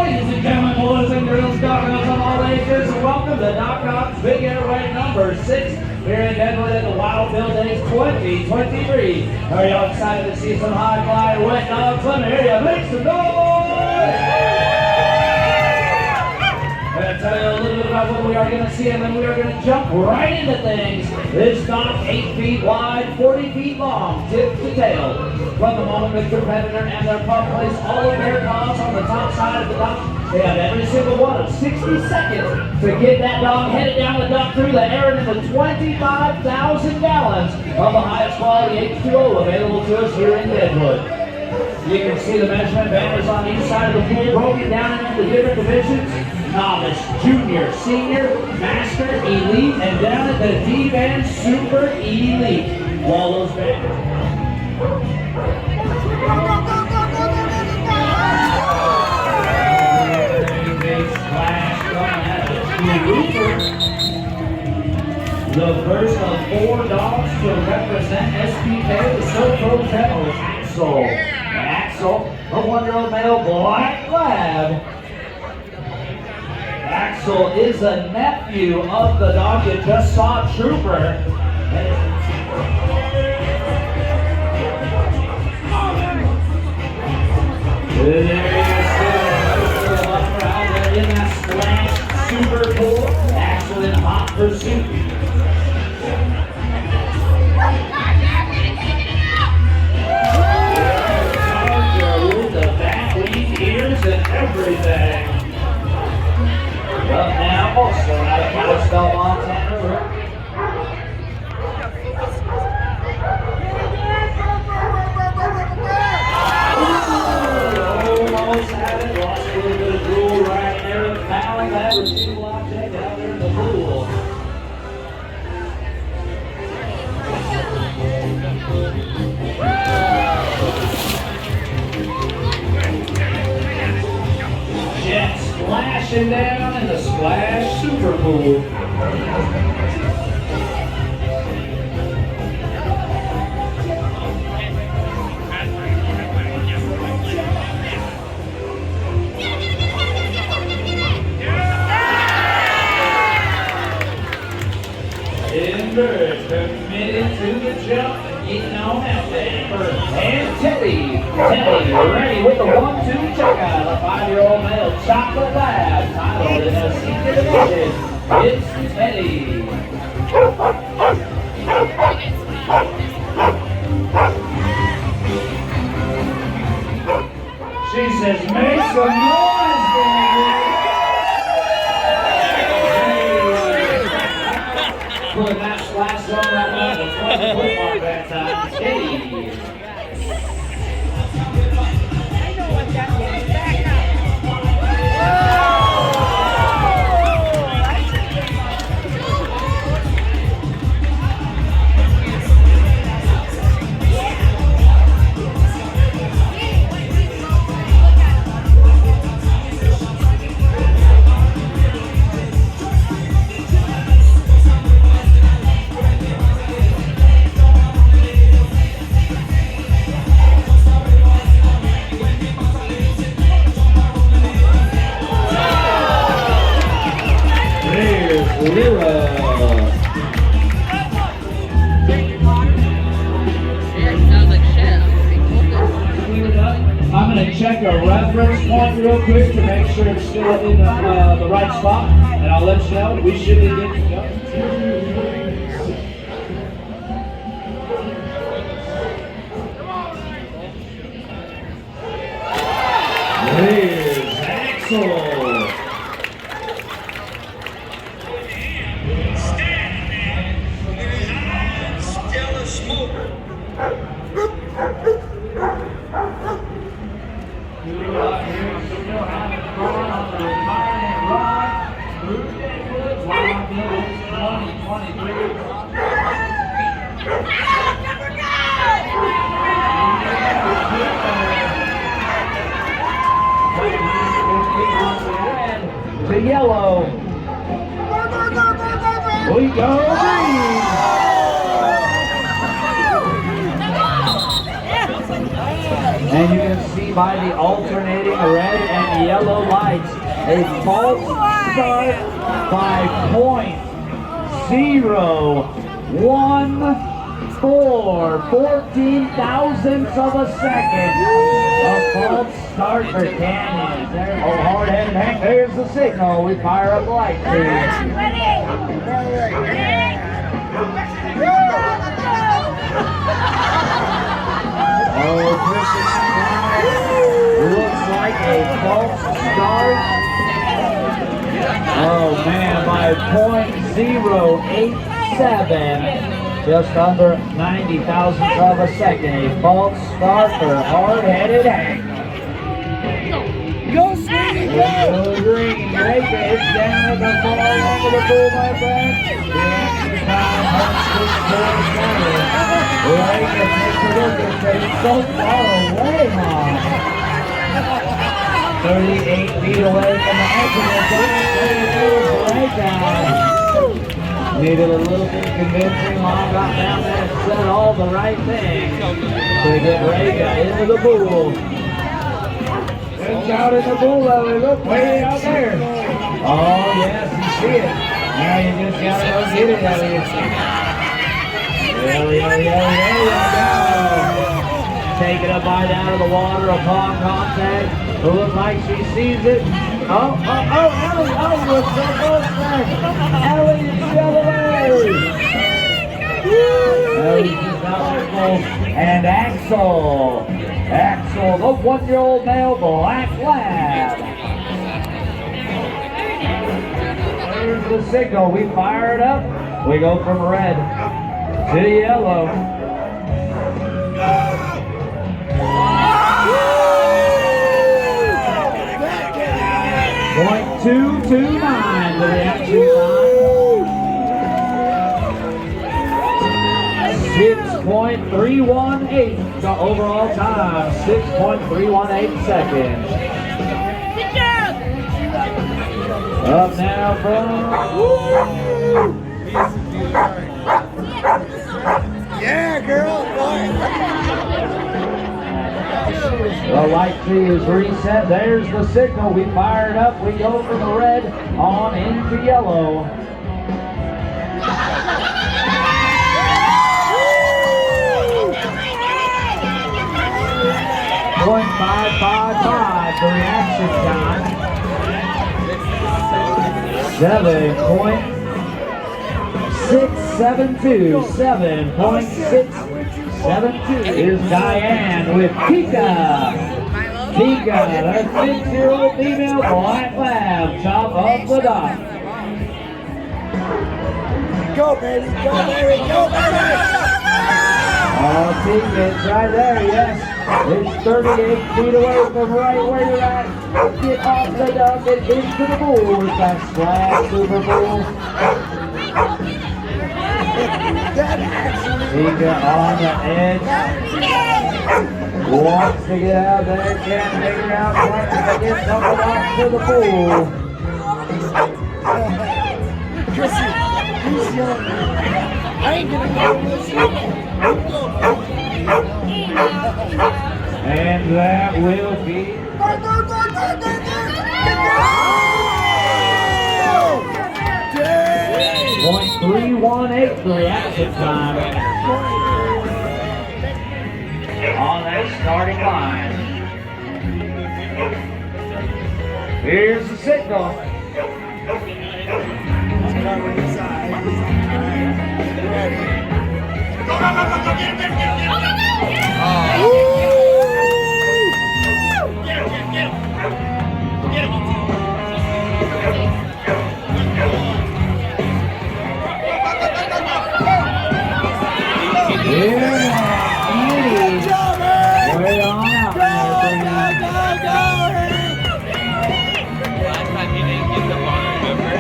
Ladies and gentlemen, boys and girls, doggos of all ages, welcome to Knockout's Big Airway number 6 here in Deadwood at the Wild Bill Days 2023. Are y'all excited to see some high-flying wet dogs? Let me hear you make some noise! I'm going to tell you a little bit about what we are going to see, and then we are going to jump right into things. This dog, 8 feet wide, 40 feet long, tip to tail. From the moment the competitor and their pup place all of their paws on the top side of the dock, they have every single one of 60 seconds to get that dog headed down the dock through the air into the 25,000 gallons of the highest quality H2O available to us here in Deadwood. You can see the measurement banners on each side of the pool broken down into the different divisions. Novice, junior, senior, master, elite, and down at the D-band, super elite. Wallows band. The first of 4 dogs to represent SPK, the Silverado Casino, Axel. Axel, a 1-year-old male black lab. Axel is a nephew of the dog you just saw, Trooper. There he is, in that splash super pool. Axel in hot pursuit. With the back wing, ears, and everything. Up now, also out of Kalispell, Montana. Almost had it, lost a little bit of drool right there. Fouling that retrieval object out there in the pool. Jet splashing down in the Splash Super Pool. Inbird committed to the jump and getting on out there. And Teddy. Teddy ready with the 1-2 checkout. A 5-year-old male chocolate lab titled in a secret edition. It's Teddy. She says, make some noise, baby. Put that splash on that one, the 20-foot mark that time. Teddy. I know what that means. Back up. I'm going to check a reference point real quick to make sure it's still in the right spot, and I'll let you know. We should be good to go. Here's Axel. Still a smoker. To yellow. We go green. And you can see by the alternating red and yellow lights. A false start by .014, 14 thousandths of a second. A false start for Canyon. There, oh, hard-headed Hank, there's the signal. We fire up the light. Oh, looks like a false start. Oh man, by .087, just under 90 thousandths of a second. A false start for hard-headed Hank. Go, Sweetie, go! Green, right there, it's down at the far end of the pool, my friend. The action time, 164. Right, takes a look at it's so far away, Mom. 38 feet away from the exit. Needed a little bit of convincing. Mom got down there and said all the right things to get Rega into the pool. It's out in the pool, look way out there. Oh yes, you see it. Now you just gotta go get it out of here. There we go. Taking a bite out of the water upon contact. It looks like she sees it. Oh, Ellie, what's so close there? Ellie is the other way. Ellie's just out there full. And Axel, the 1-year-old male black lab. There's the signal. We fire it up. We go from red to yellow. .229 the reaction time. 6.318 the overall time. 6.318 seconds. Good job! Up now from Yeah, girl, boy. the light tree is reset. There's the signal. We fire it up. We go from the red on into yellow. .555 the reaction time. 7.672. 7.672 is Diane with Pika. Pika, that 6-year-old female black lab, top of the dock. Go, baby, go, baby, go, baby. Oh, Pika, it's right there, yes. It's 38 feet away from right where you're at. Get off the dock and into the pool with that Splash Super Bowl. Pika on the edge. Wants to get out there, can't figure out what to get something off to the pool. Chrissy, who's young? I ain't gonna go with you. And that will be .318 the reaction time on that starting line. Here's the signal.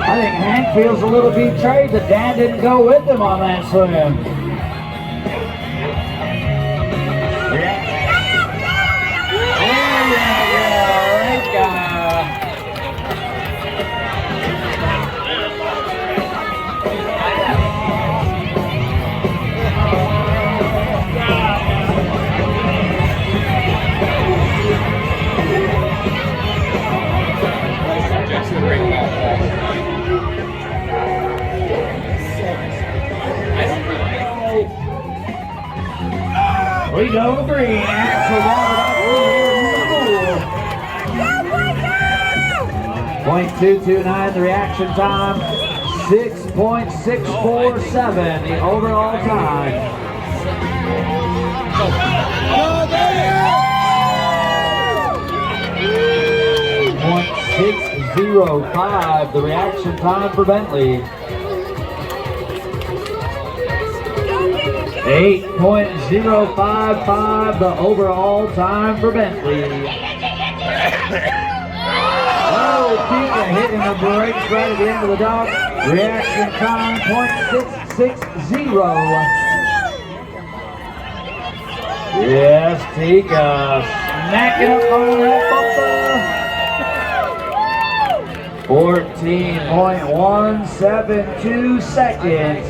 I think Hank feels a little betrayed that Dad didn't go with him on that swim. go green. Axel .229 the reaction time. 6.647 the overall time. 0.605 the reaction time for Bentley. 8.055 the overall time for Bentley. Oh, Tika hitting the brakes right at the end of the dock. Reaction time .660. Yes, Tika smacking up on that bumper. 14.172 seconds.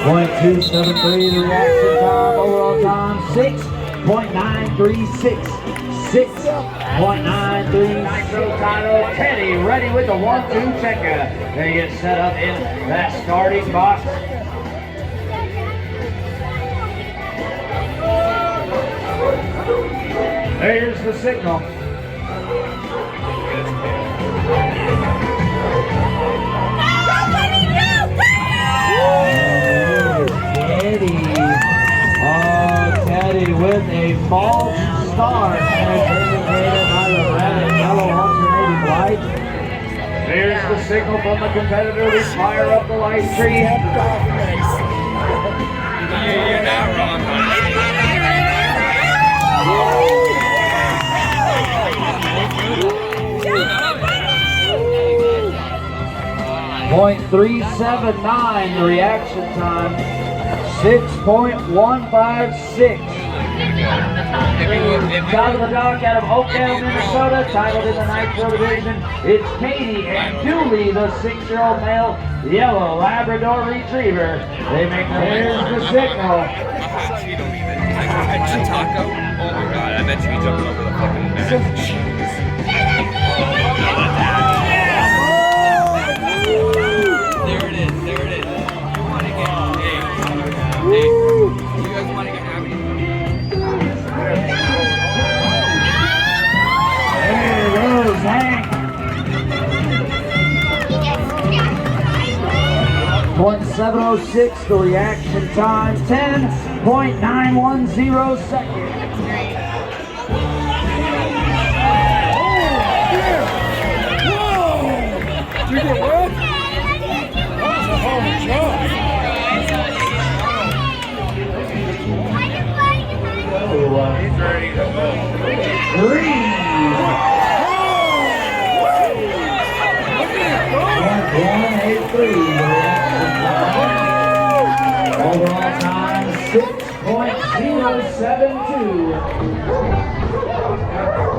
0.273 the reaction time, overall time 6.936. 6.93 Nitro title. Teddy ready with the 1-2 checker. They get set up in that starting box. There's the signal. Teddy. Oh, Teddy with a false start as indicated by the red and yellow alternating light. There's the signal from the competitor to fire up the light tree. You're not wrong, honey. 0.379 the reaction time. 6.156. Top of the dock out of Oakdale, Minnesota, titled in the Nitro division. It's Katie and Dooley, the 6-year-old male yellow Labrador Retriever. They make there's the signal. A taco? Oh my god, I bet you he jumped over the fucking bed. There it is, there it is. You want to get, hey, you guys want to get happy? There goes Hank. 0.706 the reaction time. 10.910 seconds. You get what? That was a hell of a job. He's ready to go. Green. 1.183. Overall time 6.072.